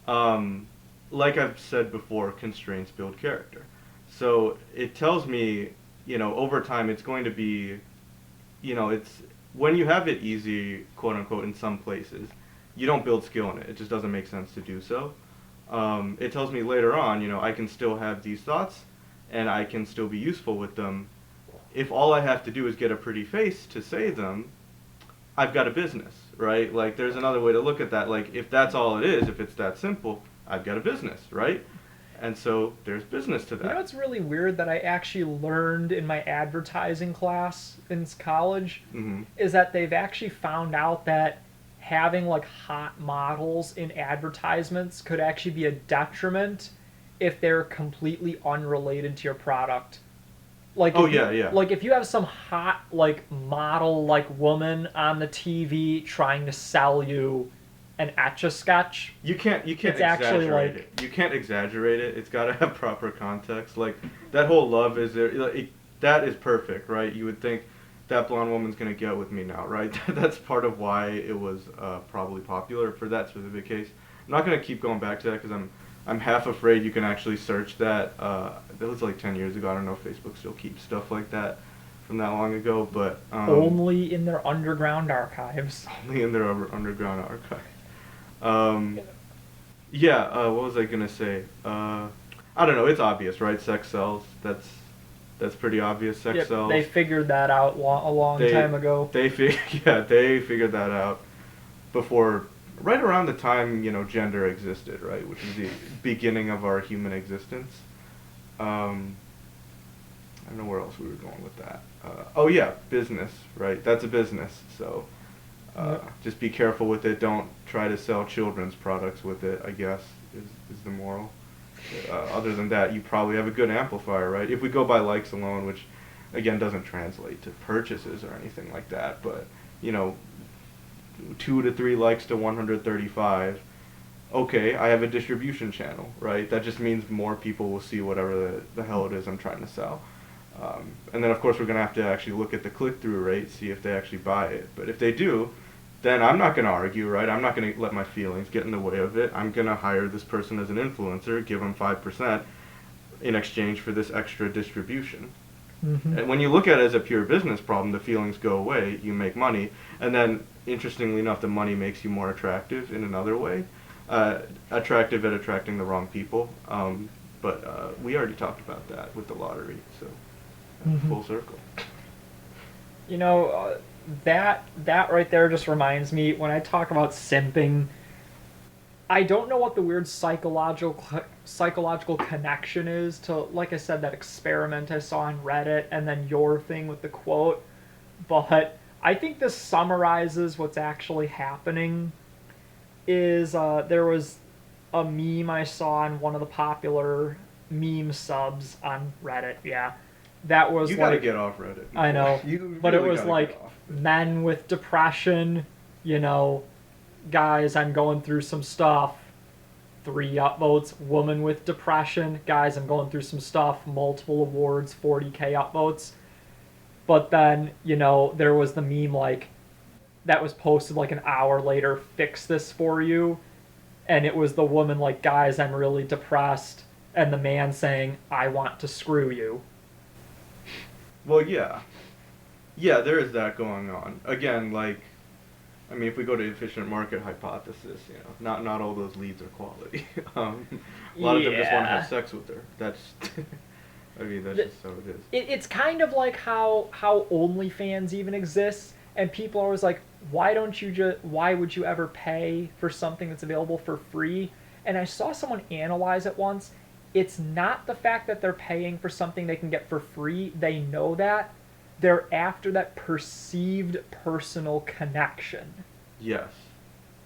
like I've said before, constraints build character. So it tells me, over time it's going to be, it's... When you have it easy, quote unquote, in some places, you don't build skill in it. It just doesn't make sense to do so. It tells me later on, I can still have these thoughts, and I can still be useful with them. If all I have to do is get a pretty face to say them, I've got a business, right? Like, there's another way to look at that. Like, if that's all it is, if it's that simple, I've got a business, right? And so there's business to that. You know what's really weird that I actually learned in my advertising class in college? Mm-hmm. Is that they've actually found out that having like hot models in advertisements could actually be a detriment if they're completely unrelated to your product. Like, yeah. Like, if you have some hot, like, model, like, woman on the TV trying to sell you an Etch-a-Sketch, you can't exaggerate it. You can't exaggerate it. It's got to have proper context. Like, that whole love is there. That is perfect, right? You would think that blonde woman's gonna get with me now, right? That's part of why it was probably popular for that specific case. I'm not gonna keep going back to that because I'm half afraid you can actually search that. That was like 10 years ago. I don't know if Facebook still keeps stuff like that from that long ago, but Only in their underground archives. only in their underground archive. Um, yeah. What was I gonna say? I don't know. It's obvious, right? Sex sells. That's pretty obvious. Sex Yep, sells. they figured that out a long time ago. They figured that out before, right around the time gender existed, right, which is the beginning of our human existence. I don't know where else we were going with that. Oh yeah, business, right? That's a business, so Yep. just be careful with it. Don't try to sell children's products with it, I guess, is the moral. Other than that, you probably have a good amplifier, right? If we go by likes alone, which again doesn't translate to purchases or anything like that, but 2 to 3 likes to 135. Okay, I have a distribution channel, right? That just means more people will see whatever the hell it is I'm trying to sell. And then of course we're gonna have to actually look at the click-through rate, see if they actually buy it. But if they do, then I'm not going to argue, right? I'm not going to let my feelings get in the way of it. I'm going to hire this person as an influencer, give them 5% in exchange for this extra distribution. Mm-hmm. And when you look at it as a pure business problem, the feelings go away, you make money, and then, interestingly enough, the money makes you more attractive in another way. Attractive at attracting the wrong people. But we already talked about that with the lottery, so full circle. That right there just reminds me, when I talk about simping, I don't know what the weird psychological connection is to, like I said, that experiment I saw on Reddit and then your thing with the quote, but I think this summarizes what's actually happening. Is there was a meme I saw on one of the popular meme subs on Reddit, yeah. That was You like, gotta get off Reddit. I know, but it really was gotta like get off. men with depression, guys, I'm going through some stuff. 3 upvotes. Woman with depression, guys, I'm going through some stuff. Multiple awards, 40k upvotes. But then, there was the meme like that was posted like an hour later. Fix this for you, and it was the woman like, guys, I'm really depressed, and the man saying, I want to screw you. Well, yeah. Yeah, there is that going on. Again, like, I mean, if we go to efficient market hypothesis, not all those leads are quality. A lot of them just want to have sex with her. That's, I mean, that's just how it is. It's kind of like how OnlyFans even exists, and people are always like, why would you ever pay for something that's available for free? And I saw someone analyze it once. It's not the fact that they're paying for something they can get for free. They know that. They're after that perceived personal connection. Yes.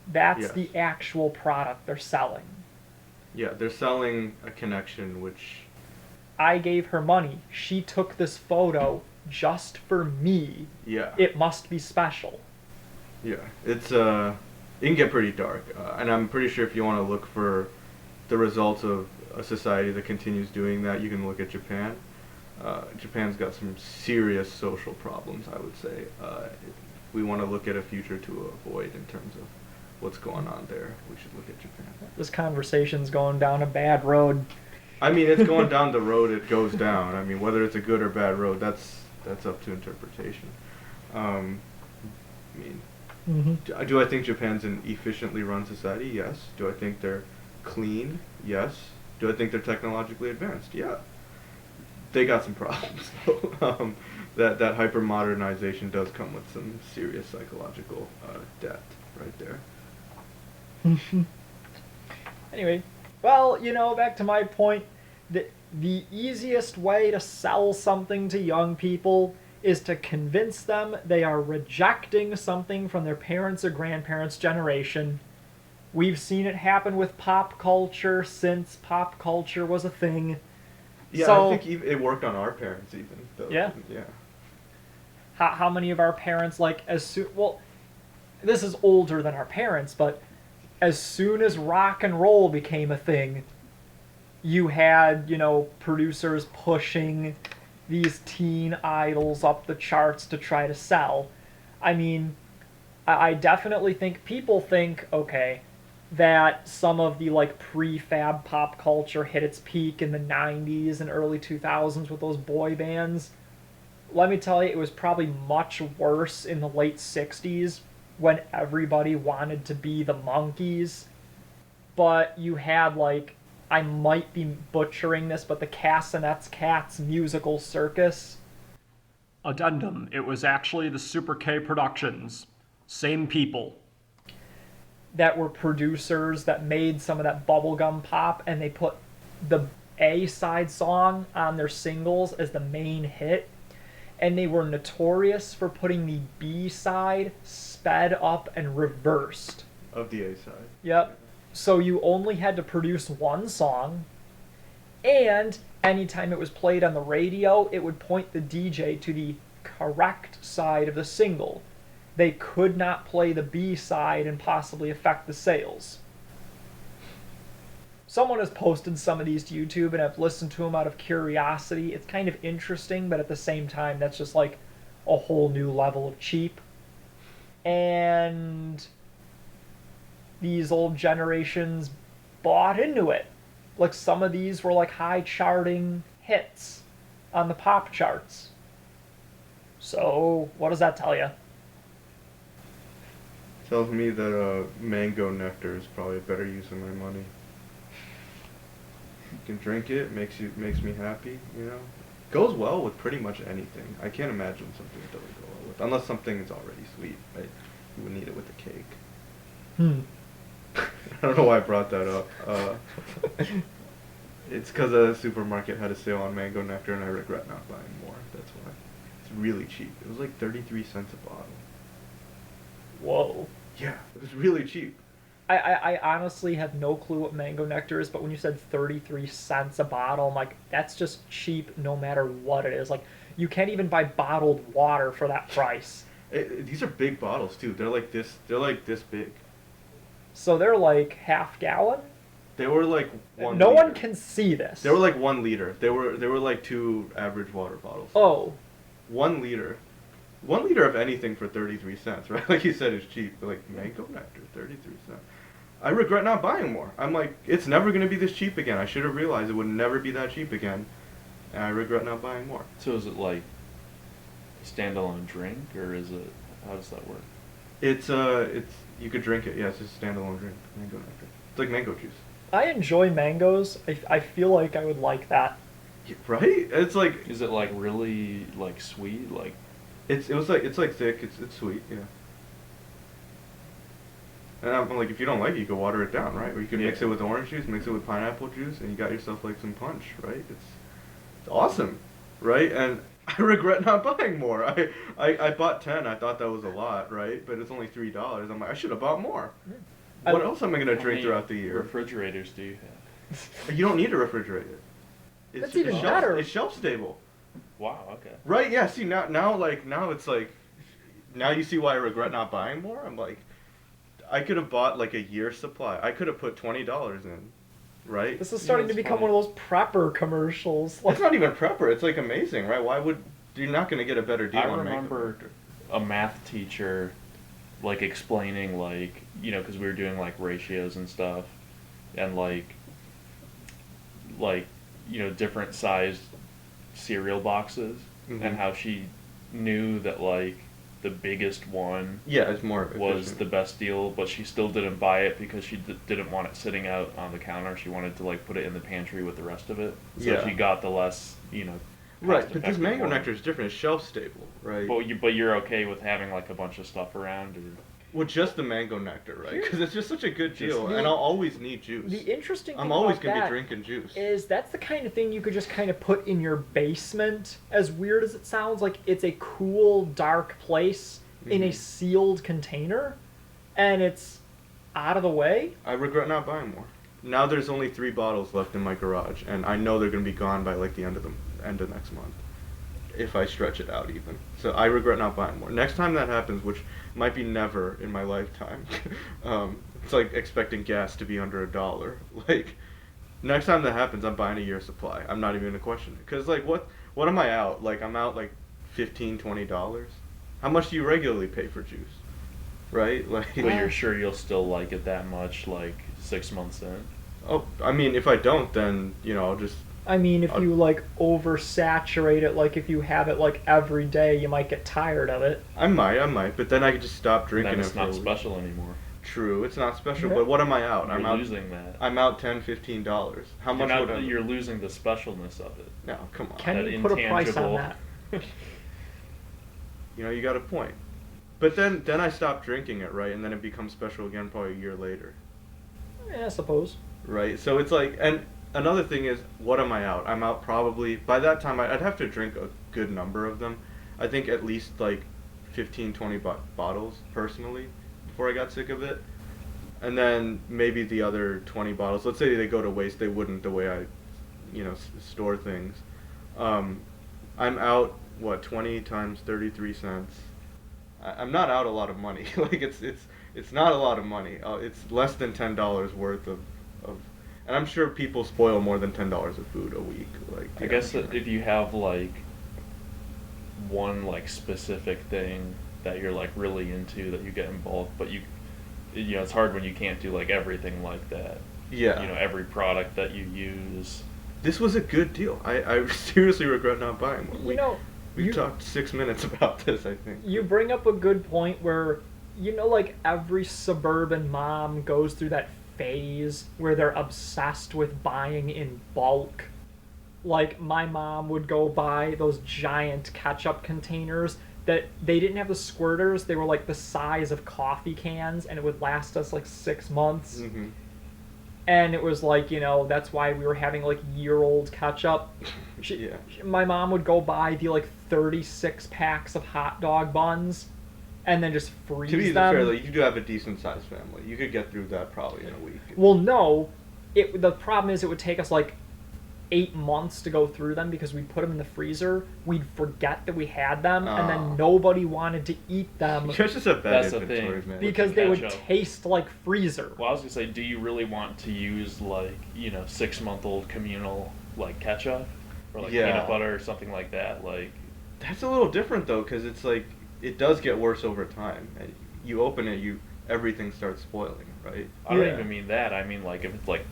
That's the actual product they're selling. Yeah, they're selling a connection which... I gave her money. She took this photo just for me. Yeah. It must be special. Yeah, it's it can get pretty dark, and I'm pretty sure if you want to look for the results of a society that continues doing that, you can look at Japan. Japan's got some serious social problems, I would say. If we want to look at a future to avoid in terms of what's going on there, we should look at Japan. This conversation's going down a bad road. I mean, it's going down the road it goes down. I mean, whether it's a good or bad road, that's up to interpretation. I mean, do I think Japan's an efficiently run society? Yes. Do I think they're clean? Yes. Do I think they're technologically advanced? Yeah. They got some problems, though. That hyper modernization does come with some serious psychological debt right there. Anyway, well, back to my point, the easiest way to sell something to young people is to convince them they are rejecting something from their parents' or grandparents' generation. We've seen it happen with pop culture since pop culture was a thing. Yeah, So, I think it worked on our parents even. Though. Yeah? Yeah. how many of our parents, like, well, this is older than our parents, but as soon as rock and roll became a thing, you had, producers pushing, these teen idols up the charts to try to sell. I mean, I definitely think people think, okay, that some of the like prefab pop culture hit its peak in the 90s and early 2000s with those boy bands. Let me tell you, it was probably much worse in the late 60s when everybody wanted to be the Monkees. But you had like, I might be butchering this, but the Castanets Cats musical circus. Addendum. It was actually the Super K Productions. Same people. That were producers that made some of that bubblegum pop, and they put the A side song on their singles as the main hit. And they were notorious for putting the B side sped up and reversed. Of the A side. Yep. So you only had to produce one song, and anytime it was played on the radio, it would point the DJ to the correct side of the single. They could not play the B side and possibly affect the sales. Someone has posted some of these to YouTube, and I've listened to them out of curiosity. It's kind of interesting, but at the same time, that's just like a whole new level of cheap. And these old generations bought into it. Like some of these were like high charting hits on the pop charts. So, what does that tell you? Tells me that mango nectar is probably a better use of my money. You can drink it, makes me happy, you know. Goes well with pretty much anything. I can't imagine something that doesn't go well with, unless something is already sweet, right? You would need it with the cake. I don't know why I brought that up. It's because a supermarket had a sale on mango nectar, and I regret not buying more. That's why. It's really cheap. It was like 33 cents a bottle. Whoa. Yeah, it was really cheap. I honestly have no clue what mango nectar is, but when you said 33 cents a bottle, I'm like, that's just cheap no matter what it is. Like, you can't even buy bottled water for that price. These are big bottles too. They're like this. They're like this big. So they're like half gallon? They were like 1 No liter. one can see this. They were like 1 liter. They were like 2 average water bottles. Oh. 1 liter. 1 liter of anything for 33 cents, right? Like you said, is cheap. But like mango nectar, 33 cents. I regret not buying more. I'm like, it's never going to be this cheap again. I should have realized it would never be that cheap again. And I regret not buying more. So is it like a standalone drink, or is it, how does that work? It's you could drink it. Yeah, it's just a standalone drink. Mango nectar. It's like mango juice. I enjoy mangoes. I feel like I would like that. Yeah, right? It's like Is it like really like sweet, like? it's like thick. It's sweet. Yeah. And I'm like, if you don't like it, you can water it down, right? Or you can mix it with orange juice, mix it with pineapple juice, and you got yourself like some punch, right? It's awesome, right? And I regret not buying more. I bought 10. I thought that was a lot, right? But it's only $3. I'm like, I should have bought more. What else am I gonna drink throughout the year? Refrigerators do you have? You don't need to refrigerate it. That's even better. It's shelf stable. Wow. Okay. Right? Yeah. See now it's like, now you see why I regret not buying more. I'm like, I could have bought like a year's supply. I could have put $20 in, right? This is starting to become one of those prepper commercials. It's not even prepper. It's like amazing, right? Why would you're not going to get a better deal I on remember makeup? a math teacher like explaining, like, you know, because we were doing like ratios and stuff, and like you know, different sized cereal boxes, and how she knew that like the biggest one it's more was efficient. the best deal, but she still didn't buy it because she didn't want it sitting out on the counter. She wanted to like put it in the pantry with the rest of it. So she got the less, you know, right. But this cost-effective mango one. nectar is different. It's shelf stable, right? But you're okay with having like a bunch of stuff around, or Well, just the mango nectar, right? Because it's just such a good deal, the- and I'll always need juice. The interesting thing I'm always about gonna that be drinking juice. is that's the kind of thing you could just kind of put in your basement. As weird as it sounds, like it's a cool, dark place in a sealed container, and it's out of the way. I regret not buying more. Now there's only 3 bottles left in my garage, and I know they're gonna be gone by like the end of next month, if I stretch it out even. So I regret not buying more. Next time that happens, which might be never in my lifetime, it's like expecting gas to be under $1. Like, next time that happens, I'm buying a year's supply. I'm not even gonna question it, cause like what What am I out? Like, I'm out like $15-20. How much do you regularly pay for juice? Right? Like, But you're sure you'll still like it that much, like 6 months in? oh, I mean, if I don't, then, I'll just, I mean, if you like oversaturate it, like if you have it like every day, you might get tired of it. I might, but then I could just stop drinking Then it it's for a not week. special anymore. True, it's not special, Yeah. but what am I out? You're I'm out losing that. I'm out $10-15. How much would I? You're losing the specialness of it. No, come on. Can That you put a price on intangible- that? You got a point. But then I stop drinking it, right? And then it becomes special again probably a year later. Yeah, I suppose. Right? So it's like, and another thing is, what am I out? I'm out probably, by that time, I'd have to drink a good number of them. I think at least like 15-20 bottles, personally, before I got sick of it. And then maybe the other 20 bottles, let's say they go to waste, they wouldn't the way I, store things. I'm out, 20 times 33 cents. I'm not out a lot of money. Like, it's not a lot of money. It's less than $10 worth of, and I'm sure people spoil more than $10 of food a week. Like, I guess that if you have like one like specific thing that you're like really into that you get in bulk, but it's hard when you can't do like everything like that. Yeah. Every product that you use. This was a good deal. I seriously regret not buying one. We you- talked 6 minutes about this, I think. You bring up a good point where, like every suburban mom goes through that phase where they're obsessed with buying in bulk. Like, my mom would go buy those giant ketchup containers that they didn't have the squirters. They were like the size of coffee cans, and it would last us like 6 months. Mm-hmm. And it was like, that's why we were having like year-old ketchup. Yeah. My mom would go buy the like 36 packs of hot dog buns and then just freeze To be them. fair, you do have a decent sized family. You could get through that probably in a week. Well, no. The problem is it would take us like 8 months to go through them because we'd put them in the freezer. We'd forget that we had them, and Oh. then nobody wanted to eat them You're just a bad That's the inventory, thing. man. because they would ketchup. taste like freezer. Well, I was gonna say, do you really want to use like 6-month-old communal like ketchup or like Yeah. peanut butter or something like that? Like, That's a little different though, because it's like it does get worse over time. And you open it, everything starts spoiling, right? I don't Yeah. even mean that. I mean like if it's like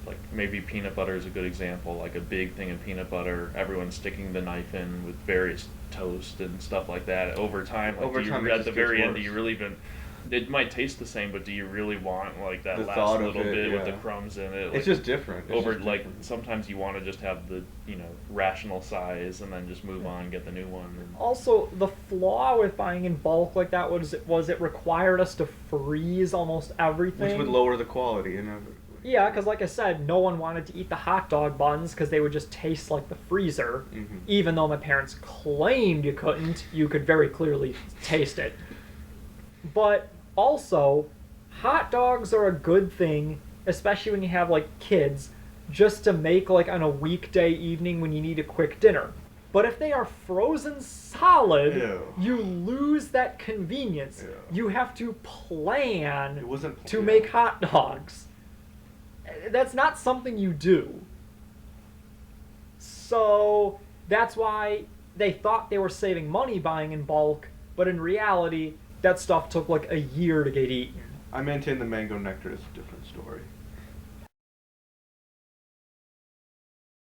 like maybe peanut butter is a good example. Like a big thing of peanut butter, everyone's sticking the knife in with various toast and stuff like that. Over time, like, Over time, it at just the gets very end, do worse. you really even? It might taste the same, but do you really want like that The last thought of little it, bit with yeah. the crumbs in it? It's Like, just different. It's over just like different. sometimes you want to just have the rational size and then just move on and get the new one. And, Also, the flaw with buying in bulk like that was it required us to freeze almost everything. Which would lower the quality inevitably. Yeah, because like I said, no one wanted to eat the hot dog buns because they would just taste like the freezer. Mhm. Even though my parents claimed you couldn't, you could very clearly taste it. But also, hot dogs are a good thing, especially when you have like kids, just to make like on a weekday evening when you need a quick dinner. But if they are frozen solid, Ew. you lose that convenience. Ew. You have to plan It wasn't to yeah. make hot dogs. That's not something you do. So that's why they thought they were saving money buying in bulk, but in reality, that stuff took like a year to get eaten. I maintain the mango nectar is a different story.